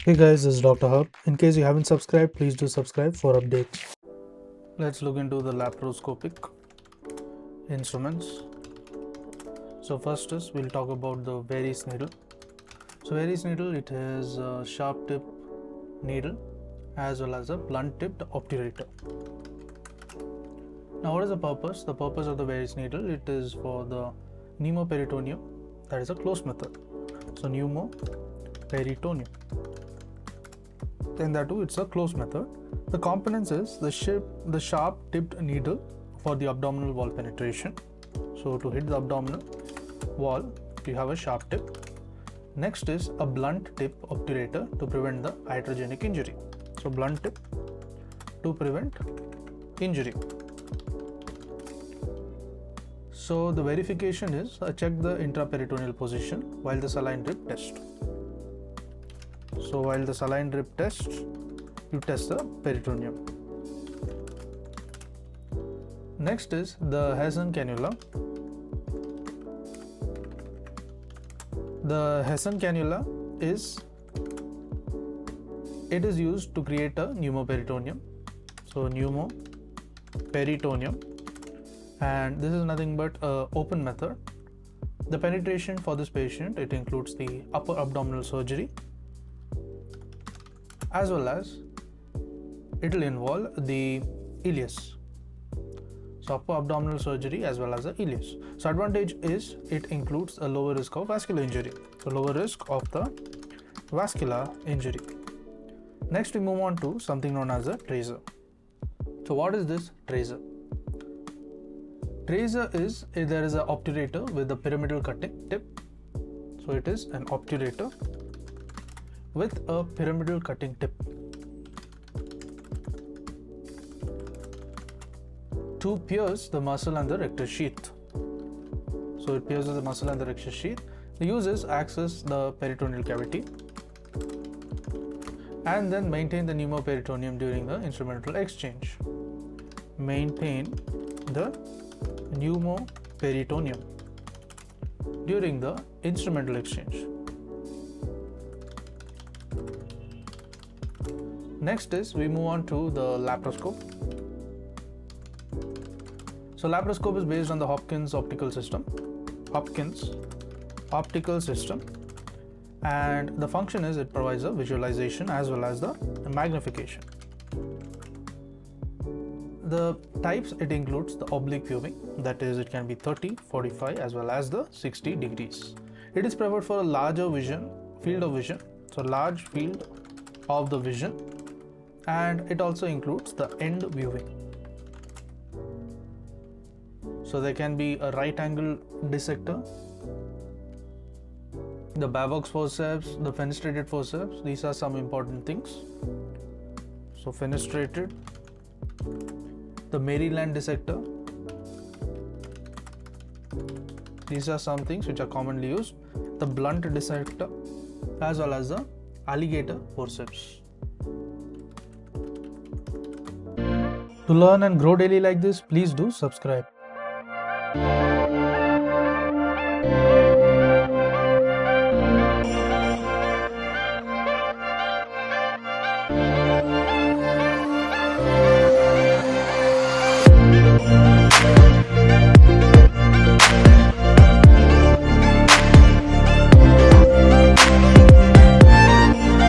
Hey guys, this is Dr. Hub. In case you haven't subscribed, please do subscribe for updates. Let's look into the laparoscopic instruments. So first is we'll talk about the Veris needle. So Veris needle, it has a sharp tip needle as well as a blunt tipped obturator. Now what is the purpose? The purpose of the Veris needle, it is for the pneumoperitoneum, that is a closed method. So pneumoperitoneum. Then that too, it's a closed method. The components is the sharp tipped needle for the abdominal wall penetration. So to hit the abdominal wall, you have a sharp tip. Next is a blunt tip obturator to prevent the iatrogenic injury. So blunt tip to prevent injury. So the verification is check the intraperitoneal position while the saline drip test. So while the saline drip tests, you test the peritoneum. Next is the Hesson cannula. The Hesson cannula is used to create a pneumoperitoneum. So pneumoperitoneum, and this is nothing but an open method. The penetration for this patient, it includes the upper abdominal surgery, as well as it will involve the ileus. So upper abdominal surgery as well as the ileus. So advantage is it includes a lower risk of vascular injury. So lower risk of the vascular injury. Next we move on to something known as a tracer. So what is this tracer? Tracer is there is an obturator with a pyramidal cutting tip. So it is an obturator with a pyramidal cutting tip to pierce the muscle and the rectus sheath. So it pierces the muscle and the rectus sheath. The use is access the peritoneal cavity and then maintain the pneumoperitoneum during the instrumental exchange. Maintain the pneumoperitoneum during the instrumental exchange. Next is we move on to the laparoscope. So laparoscope is based on the Hopkins optical system. And the function is it provides a visualization as well as the magnification. The types, it includes the oblique viewing, that is it can be 30, 45 as well as the 60 degrees. It is preferred for a larger field of vision, so large field of the vision, and it also includes the end viewing. So there can be a right angle dissector, the Bavox forceps, the fenestrated forceps. These are some important things. So fenestrated, the Maryland dissector. These are some things which are commonly used. The blunt dissector as well as the alligator forceps. To learn and grow daily like this, please do subscribe.